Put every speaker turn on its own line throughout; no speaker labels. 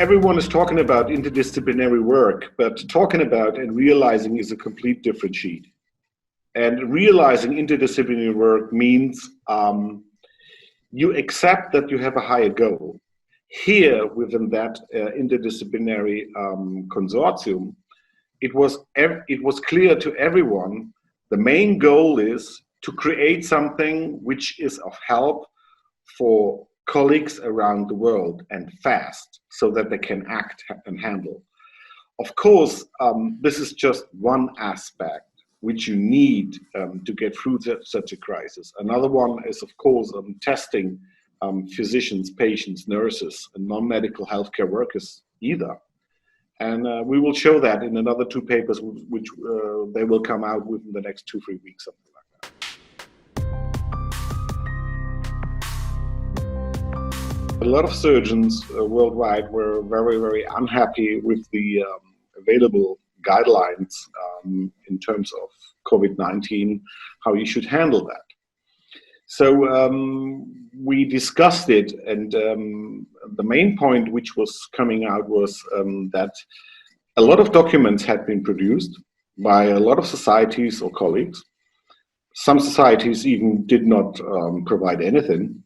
everyone is talking about interdisciplinary work, but talking about and realizing is a complete different sheet. And realizing interdisciplinary work means you accept that you have a higher goal. Here, within that interdisciplinary consortium, it was clear to everyone the main goal is to create something which is of help for colleagues around the world and fast, so that they can act and handle. Of course, this is just one aspect which you need to get through such a crisis. Another one is, of course, testing physicians, patients, nurses, and non-medical healthcare workers either. And we will show that in another 2 papers, which they will come out within the next 2-3 weeks, something like that. A lot of surgeons worldwide were very, very unhappy with the available guidelines in terms of COVID-19, how you should handle that. So we discussed it, and the main point which was coming out was that a lot of documents had been produced by a lot of societies or colleagues. Some societies even did not provide anything,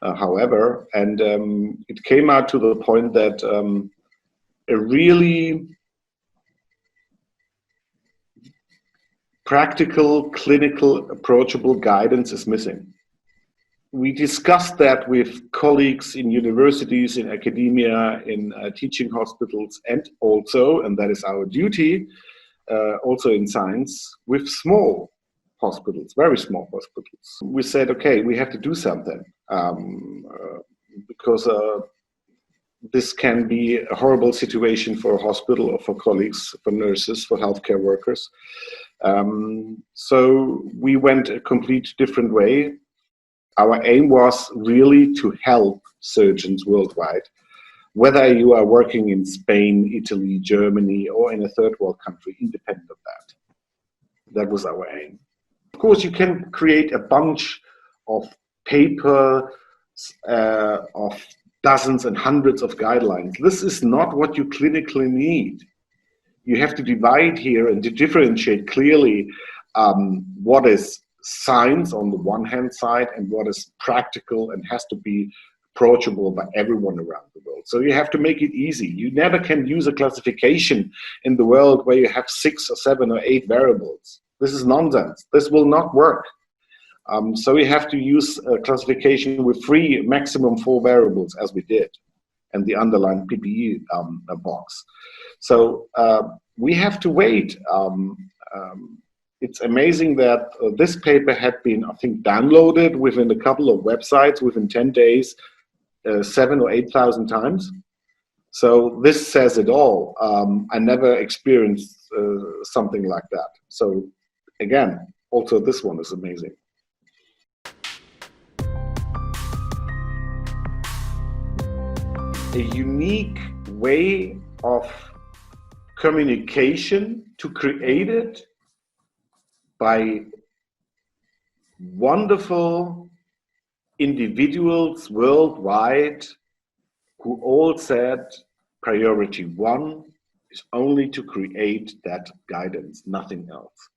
however, and it came out to the point that a really practical, clinical, approachable guidance is missing. We discussed that with colleagues in universities, in academia, in teaching hospitals, and also, and that is our duty, also in science, with small hospitals, very small hospitals. We said, okay, we have to do something because this can be a horrible situation for a hospital or for colleagues, for nurses, for healthcare workers. So we went a complete different way. Our aim was really to help surgeons worldwide, whether you are working in Spain, Italy, Germany, or in a third world country, independent of that. That was our aim. Of course, you can create a bunch of paper, of dozens and hundreds of guidelines. This is not what you clinically need. You have to divide here and to differentiate clearly what is science on the one hand side and what is practical and has to be approachable by everyone around the world. So you have to make it easy. You never can use a classification in the world where you have 6 or 7 or 8 variables. This is nonsense. This will not work. So you have to use a classification with 3, maximum 4 variables, as we did, and the underlined PPE box. So we have to wait. It's amazing that this paper had been, I think, downloaded within a couple of websites within 10 days, 7,000 or 8,000 times. So this says it all. I never experienced something like that. So again, also this one is amazing. A unique way of communication to create it by wonderful individuals worldwide who all said priority 1 is only to create that guidance, nothing else.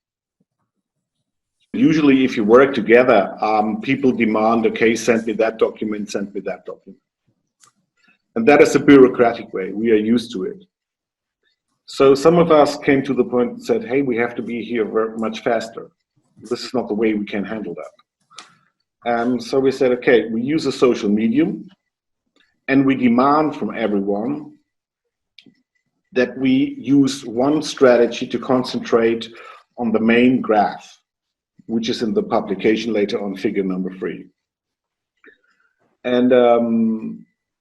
Usually if you work together, people demand, okay, send me that document, send me that document. And that is a bureaucratic way. We are used to it. So some of us came to the point and said, hey, we have to be here very much faster. This is not the way we can handle that. So we said, okay, we use a social medium and we demand from everyone that we use one strategy to concentrate on the main graph, which is in the publication later on, figure number 3. And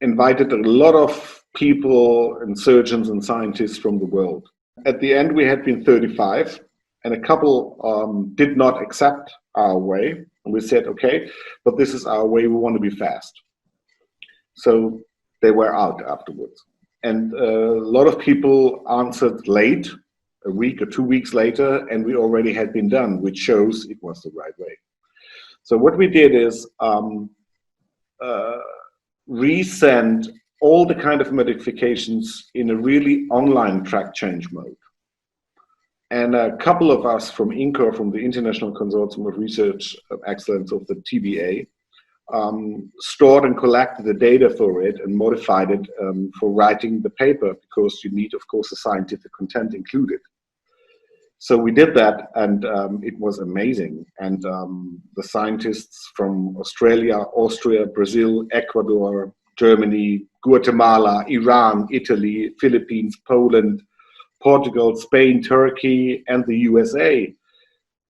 invited a lot of people and surgeons and scientists from the world. At the end, we had been 35, and a couple did not accept our way. And we said, okay, but this is our way, we want to be fast. So they were out afterwards. And a lot of people answered late, a week or 2 weeks later, and we already had been done, which shows it was the right way. So what we did is resend all the kind of modifications in a really online track change mode. And a couple of us from INCOR, from the International Consortium of Research Excellence of the TBA, stored and collected the data for it and modified it for writing the paper, because you need, of course, the scientific content included. So we did that, and it was amazing. And the scientists from Australia, Austria, Brazil, Ecuador, Germany, Guatemala, Iran, Italy, Philippines, Poland, Portugal, Spain, Turkey, and the USA,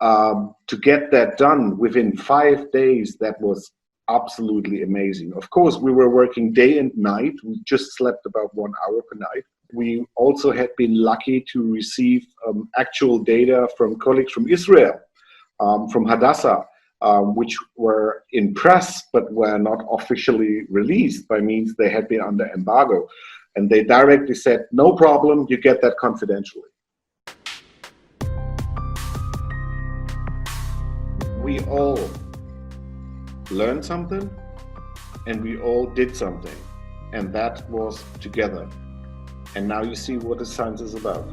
to get that done within 5 days, that was absolutely amazing. Of course, we were working day and night. We just slept about 1 hour per night. We also had been lucky to receive actual data from colleagues from Israel, from Hadassah, which were in press but were not officially released, by means they had been under embargo. And they directly said, no problem, you get that confidentially. We all learned something, and we all did something, and that was together. And now you see what the science is about.